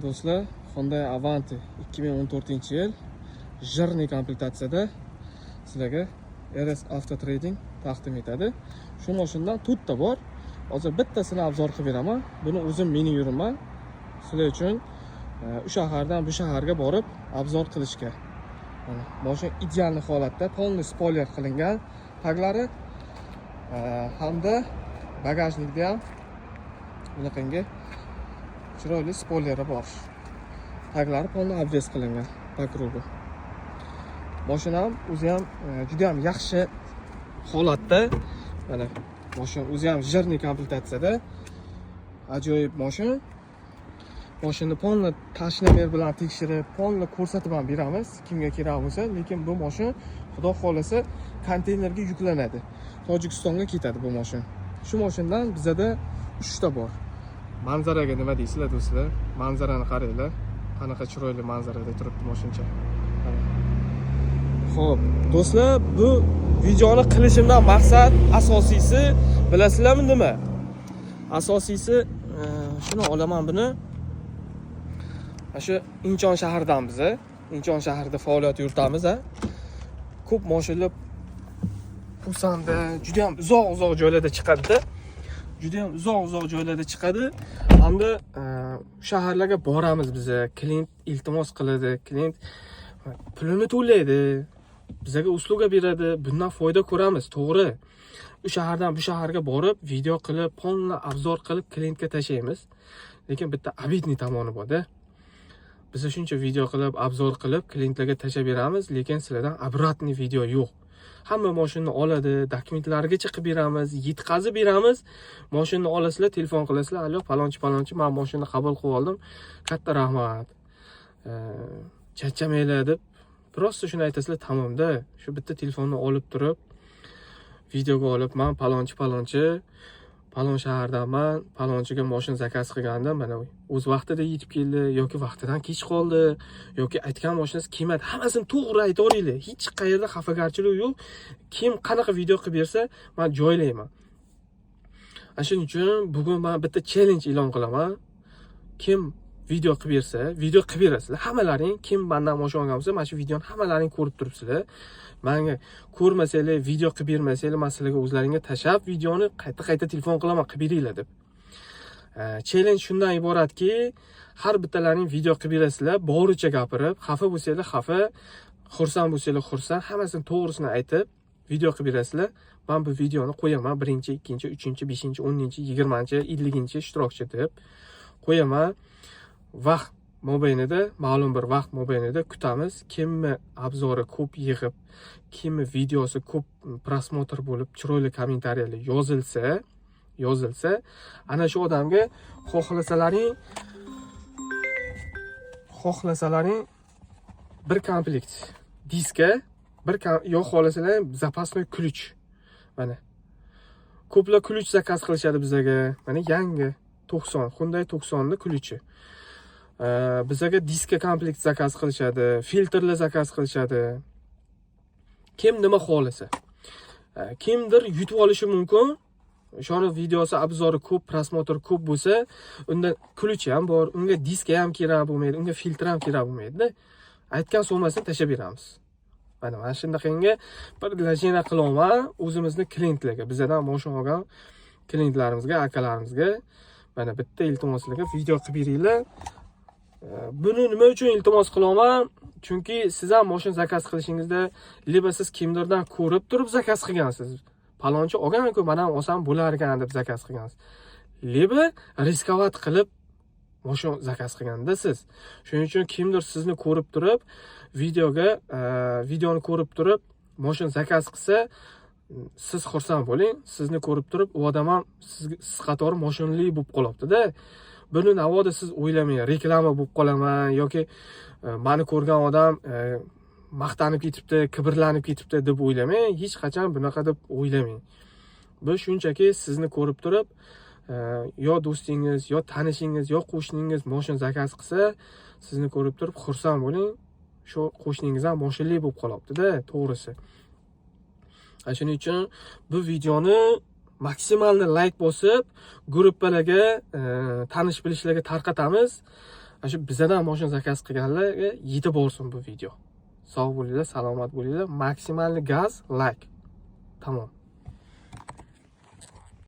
Do'stlar, Hyundai Avanti 2014-yil jирный komplektatsiyada sizlarga RS Auto Trading taqdim etadi. Shu mashinadan to'rtta bor. Hozir bittasini obzor qilib beraman. Buni o'zim minib yuraman. Sizlar uchun u shahardan bu shaharga borib obzor qilishga. Mana mashina ideal holatda, polni spoiler qilingan, taglari hamda bagajnikda ham bunaqangi chiroyli spoileri bor. Taglari polni obvez qilingan по кругу. Mashina ham o'zi ham juda ham yaxshi holatda. Mana mashina o'zi ham jирный komplektatsiyada. Ajoyib mashina. Mashinani polni tashnomer bilan tekshirib, polni ko'rsatib ham beramiz kimga kerak bo'lsa, lekin bu mashina xudo xolasa konteynerga yuklanadi. Tojikistonga ketadi bu mashina. Shu mashinadan bizada 3 ta bor. Manzaraga nima deysizlar do'stlar? Manzarani qaranglar. Qanaqa chiroyli manzarada turibdi mashinacha. Xo'p, do'stlar, bu videoni qilishimdan maqsad asosiysi bilasizlarmi nima? Asosiysi shuni olaman buni. Shu Inchon shahridan biz, Inchon shahrida faoliyat yuritamiz. Ko'p mashinalar Pusanda juda ham uzoq joylarda chiqadi. Juda ham uzoq joylarda chiqadi. Hamda shaharlarga boramiz biz. Klient iltimos qiladi, klient pulini to'laydi, bizga usluga beradi, bundan foyda ko'ramiz, to'g'ri. U shahardan bu shaharga borib, video qilib, polni obzor qilib klientga tashlaymiz. Lekin bitta обидный tomoni bor-da. Biz shuncha video qilib, obzor qilib, klientlarga tashlab beramiz, lekin sizlardan обратный video yo'q. Hamma mashinani oladi, dokumentlarigacha qilib beramiz, yetkazib beramiz. Mashinani olasizlar, telefon qilasizlar, "Alo, palonchi, men mashinani qabul qilib oldim. Katta rahmat. Charchamanglar" deb prosta shuni aytasizlar, tamomda. Shu bitta telefonni olib turib, videoga olib, "Men palonchi, palon shahardanman, palonchiga mashina zakaz qilgandim, mana o'z vaqtida yetib keldi yoki vaqtidan kech qoldi, yoki aytgan mashinasi kelmadi." Hammasini to'g'ri aytaveringlar. Hech qayerda xafagarchilik yo'q. Kim qanaqa video qilib bersa, men joylayman. Shuning uchun bugun men bitta challenge e'lon qilaman. Kim video qilib bersa, video qilib berasizlar. Hammalaring kim mendan mashina olgan bo'lsa, mana shu videoni hammalaring ko'rib turibsizlar. Menga ko'rmasanglar, video qilib bermasanglar, men sizlarga o'zlaringga tashab videoni qayta telefon qilaman, qilib beringlar deb. Challenge shundan iboratki, har bittalaring video qilib berasizlar, boricha gapirib, xafa bo'lsanglar xafa, xursand bo'lsanglar xursand, hammasini to'g'risini aytib video qilib berasizlar. Men bu videoni qo'yaman 1-chi, 2-chi, 3-chi, 5-chi, 10-chi, 20-chi, 50-chi ishtirokchi deb qo'yaman. Vaqt mobaynida, ma'lum bir vaqt mobaynida kutamiz. Kimni obzori ko'p yig'ib, kimni videosi ko'p prosmotr bo'lib, chiroyli kommentariyalar yozilsa, ana shu odamga xohlasalaring bir komplekt diska, yo'q xohlasalar запасной ключ. Mana ko'plar ключ zakaz qilishadi bizga. Mana yangi 90, Hyundai 90 ni ключi. Bizga diska komplekt zakaz qilishadi, filtrlar zakaz qilishadi. Kim nima xohlasa. Kimdir yutib olishi mumkin. Shuni videosi obzori ko'p, prosmotr ko'p bo'lsa, unda ключi ham bor, unga diska ham kerak bo'lmaydi, unga filtr ham kerak bo'lmaydi-da. Aytgan sommasini tashab beramiz. Mana shundaqangi bir lajena qilaman o'zimizning klientlarga, bizdan mashina olgan klientlarimizga, akalarimizga mana bitta iltimoslarga video qilib beringlar. Buni nima uchun iltimos qilaman? Chunki siz ham mashina zakaz qilishingizda liba siz kimdirdan ko'rib turib zakaz qilgansiz. Palonchi olgan-ku, men ham olsam bo'lar ekan deb zakaz qilgansiz. Liba riskovat qilib mashina zakaz qilganda siz. Shuning uchun kimdir sizni ko'rib turib, videoni ko'rib turib, mashina zakaz qilsa, siz xursand bo'ling. Sizni ko'rib turib, u odam ham siz qatori mashinali bo'lib qolibdi-da. Buni navoda siz o'ylamang, reklama bo'lib qolaman yoki meni ko'rgan odam maqtanib ketibdi, kibrlanib ketibdi deb o'ylamang. Hech qachon bunaqa deb o'ylamang. Bu shunchaki sizni ko'rib turib, yo do'stingiz, yo tanishingiz, yo qo'shningiz mashina zakaz qilsa, sizni ko'rib turib xursand bo'ling. Shu qo'shningiz ham mashinali bo'lib qolibdi-da, to'g'risi. Shuning uchun bu videoni maksimalni like bosib, gruppalarga, tanish bilishlarga tarqatamiz. Shu bizadan mashina zakaz qilganlarga yetib borsin bu video. Sog' bo'linglar, salomat bo'linglar. Maksimal gaz, like. Tamom.